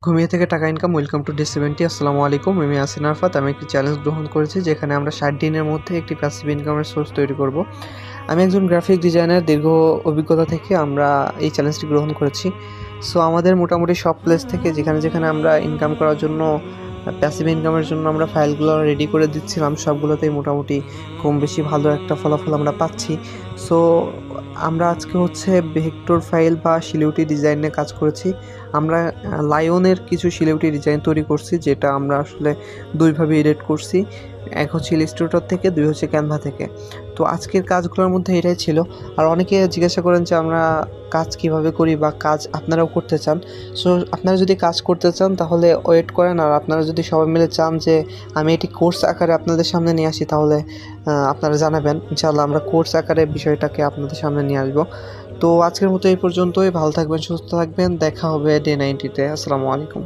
ঘুমিয়ে থেকে টাকা ইনকাম। Welcome to day 70। আসসালামু আলাইকুম, আমি ইয়াসিন আরাফাত। আমি একটি চ্যালেঞ্জ গ্রহণ করেছি যেখানে আমরা 60 দিনের মধ্যে একটি প্যাসিভ ইনকামের সোর্স তৈরি করব। আমি একজন গ্রাফিক ডিজাইনার, দীর্ঘ অভিজ্ঞতা থেকে আমরা এই চ্যালেঞ্জটি গ্রহণ করেছি। সো আমাদের মোটামুটি সব প্লেস থেকে যেখানে যেখানে আমরা ইনকাম করার জন্য, প্যাসিভ ইনকামের জন্য আমরা ফাইলগুলো রেডি করে দিচ্ছিলাম, সবগুলোতেই মোটামুটি কম বেশি ভালো একটা ফলাফল আমরা পাচ্ছি। সো আমরা আজকে ভেক্টর ফাইল বা শিলিউটি ডিজাইন নিয়ে কাজ করেছি। আমরা লায়নের কিছু শিলিউটি ডিজাইন তৈরি করছি, যেটা আমরা আসলে দুইভাবে এডিট করছি। এক হচ্ছে ইলাস্ট্রেটর থেকে, দুই হচ্ছে ক্যানভা থেকে। তো আজকের কাজগুলোর মধ্যে এটাই ছিল। আর অনেকে জিজ্ঞাসা করেন যে আমরা কাজ কিভাবে করি বা কাজ আপনারাও করতে চান। সো আপনারা যদি কাজ করতে চান তাহলে ওয়েট করেন। আর আপনারা যদি সবাই মিলে চান যে আমি এটি কোর্স আকারে আপনাদের সামনে নিয়ে আসি, তাহলে আপনারা জানাবেন। ইনশাআল্লাহ আমরা কোর্স আকারে বিষয়টাকে আপনাদের সামনে নিয়ে আসবো। তো আজকের মতো এই পর্যন্তই। ভালো থাকবেন, সুস্থ থাকবেন। দেখা হবে ডে 90-তে। আসসালামু আলাইকুম।